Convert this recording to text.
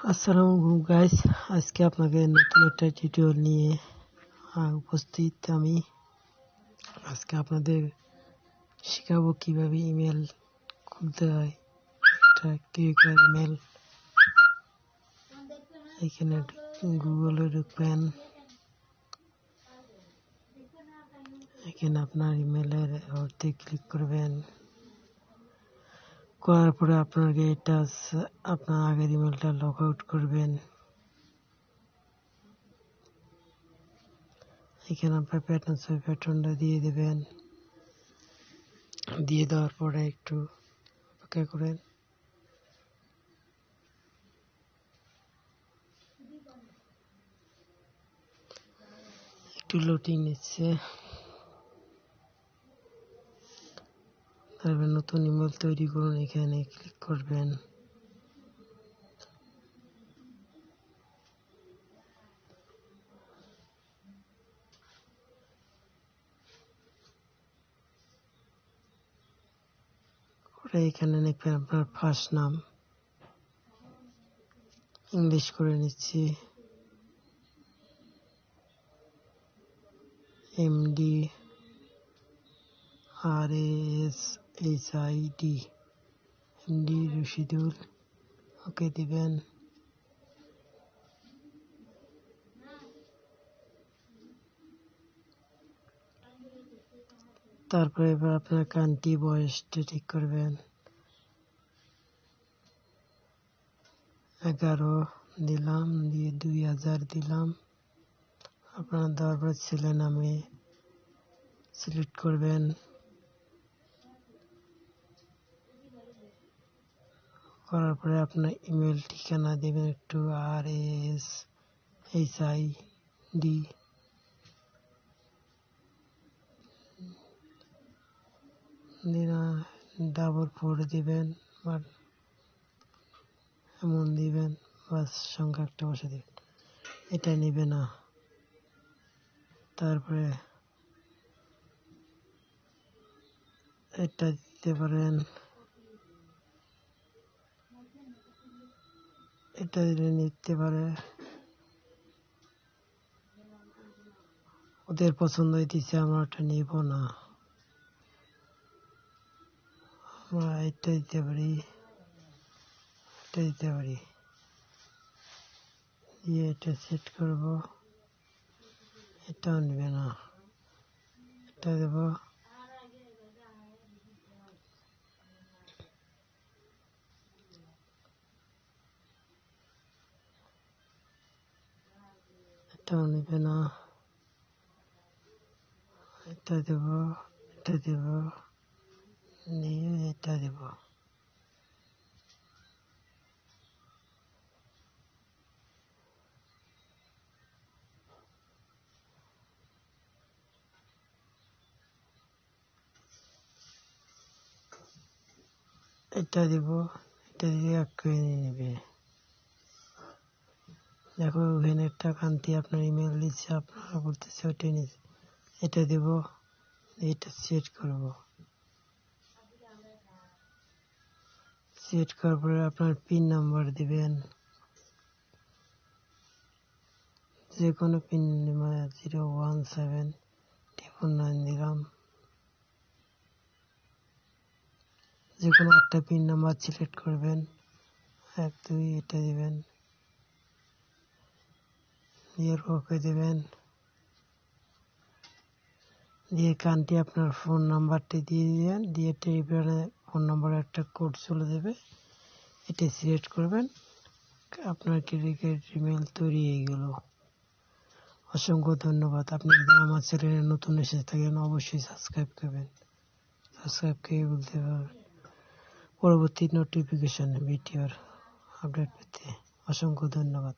আসসালামু গাইস, আজকে আপনাদের নতুন একটা টিউটোরিয়াল নিয়ে উপস্থিত আমি। আজকে আপনাদের শেখাবো কিভাবে ইমেল খুলতে হয়। এটা কিউকার ইমেল। এখানে গুগলে ঢুকবেন। এখানে আপনার ইমেলের অর্থে ক্লিক করবেন। করার পরে আপনাকে এটা আপনার আগের ইমেলটা লগ আউট করবেন। এখানে আপনার প্যাটার্নটা দিয়ে দেবেন। দিয়ে দেওয়ার পরে একটু অপেক্ষা করেন। একটু লোডিং নিচ্ছে। তারপর নতুন ইমেল তৈরি করুন, এখানে ক্লিক করবেন। এখানে লিখবেন আপনার ফার্স্ট নাম, ইংলিশ করে নিচ্ছি, MD RASHID, MD রশিদুল। ওকে দিবেন। তারপরে এবার আপনার কান্ট্রি বয়সটা ঠিক করবেন। 11 দিলাম, দিয়ে 2000 দিলাম। আপনার তারপর ছেলে নামে সিলেক্ট করবেন। করার পরে আপনার ইমেল ঠিকানা দেবেন একটু RASHID $4 দিবেন, এমন দিবেন, বাস সংখ্যা একটা বসে দিবেন। এটা নিবে না। তারপরে এটা দিতে পারেন, এটা দিলে নিতে পারে। ওদের পছন্দ হইতেছে, আমরা এটা নিব না। আমরা এটা দিতে পারি, এটা দিতে পারি, দিয়ে এটা সেট করব। এটাও নিবে না, এটা দেব। এটাও নিবে না, এটা দেব, এটা দেব, নিয়ে এটা দেব। এটা দিব, এটা দিয়ে এক করে নেবে। দেখো ওখানে একটা কান্তি আপনার ইমেল দিচ্ছে, আপনারা বলতেছে ওইটাই নিচ্ছে। এটা দেব, এটা সেট করব। সেট করার পরে আপনার পিন নাম্বার দিবেন, যে কোনো পিন, 017 দিলাম। যে কোনো একটা পিন নাম্বার সিলেক্ট করবেন, 1 2 এটা দিবেন, দিয়ে ওকে দেবেন। দিয়ে কান্ট্রি আপনার ফোন নাম্বারটি দিয়ে দিবেন, দিয়ে টেলিগ্রামে ফোন নাম্বার একটা কোড চলে যাবে, এটা সিলেক্ট করবেন। আপনার ক্রিকেট ইমেল তৈরি হয়ে গেল। অসংখ্য ধন্যবাদ। আপনি যদি আমার চ্যানেলে নতুন এসে থাকেন অবশ্যই সাবস্ক্রাইব করবেন। সাবস্ক্রাইব করে বলতে পারবেন পরবর্তী নোটিফিকেশন ভিডিওর আপডেট পেতে। অসংখ্য ধন্যবাদ।